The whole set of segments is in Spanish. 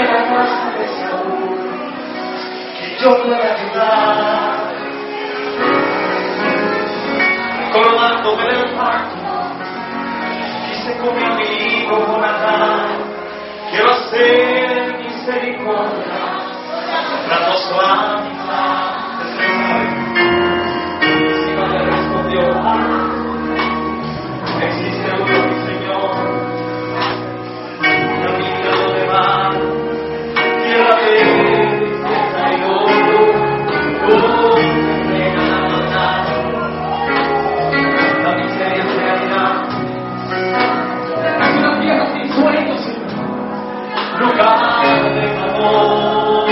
la casa de Saúl, que yo pueda ayudar, coronándome del pacto, hice con mi amigo Jonatán. Quiero hacer misericordia, comprando su amistad. Encima le respondió: existe uno, mi Señor, camino de mar, tierra de tristeza y oro, donde nada, la miseria se hará. Es una tierra sin sueños, lugar de amor.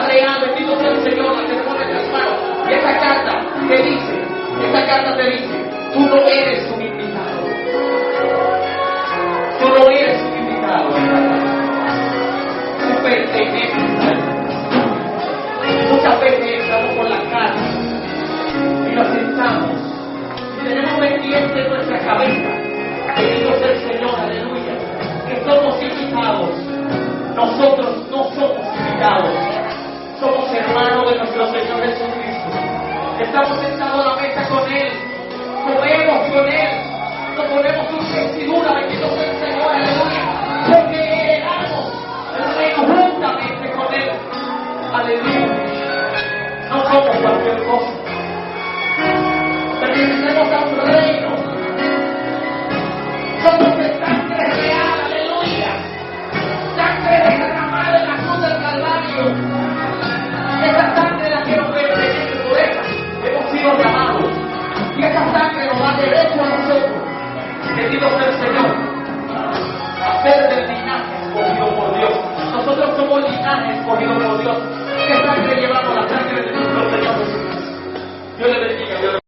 real, bendito sea el Señor, la que pone en las manos. Y esta carta te dice, tú no eres un invitado. Tú no eres un invitado. Tú perteneces. Muchas veces entramos por la casa y nos sentamos y tenemos pendiente en nuestra cabeza, bendito sea el Señor, aleluya, que somos invitados. Nosotros no somos invitados, somos hermanos de nuestro Señor Jesucristo. Estamos sentados a la mesa con Él, comemos con Él, nos ponemos sus vestiduras, bendito sea el Señor, aleluya, porque heredamos el reino juntamente con Él, aleluya. No somos cualquier cosa, pertenecemos a un reino, somos de sangre real, aleluya, sangre derramada en la cruz del Calvario. Esa sangre la que nos pertenece, por ella hemos sido llamados, y esa sangre nos da derecho a nosotros, bendito sea el Señor, a ser del linaje escogido por Dios. Nosotros somos linaje escogido por Dios. ¿Qué sangre llevamos? La sangre de nuestro Señor Jesucristo. Dios le bendiga.